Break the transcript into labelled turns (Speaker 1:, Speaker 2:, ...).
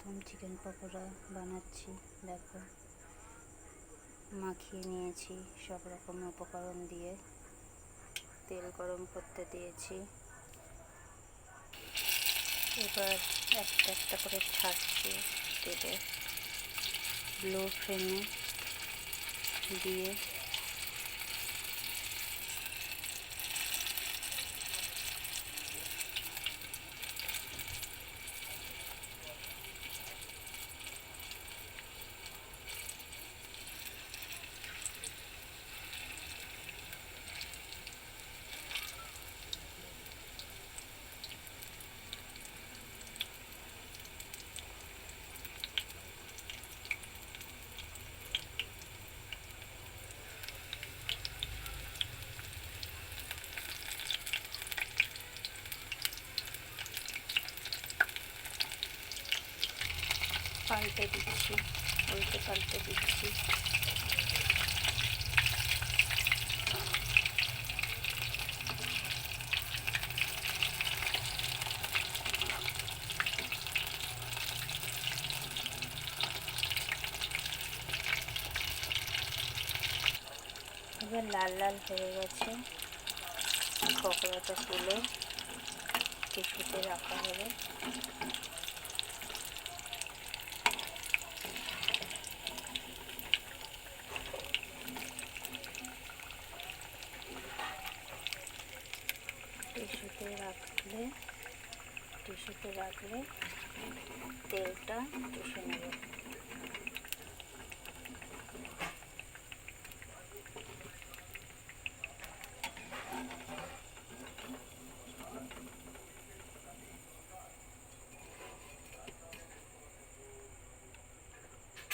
Speaker 1: প্রথম চিকেন পকোড়া বানাচ্ছি। দেখো, মাখিয়ে নিয়েছি সব রকম উপকরণ দিয়ে, তেল গরম করতে দিয়েছি। এবার একটা একটা করে ছাড়ছি তেলে, লো ফ্লেমে দিয়ে পাল্টে দিচ্ছি, উল্টে পাল্টে দিচ্ছি। এবার লাল লাল হয়ে গেছে, পকোড়াটা তুলে টিস্যুতে রাখা হবে। টিস্যুতে রাখলে তেলটা চুষে নেবে।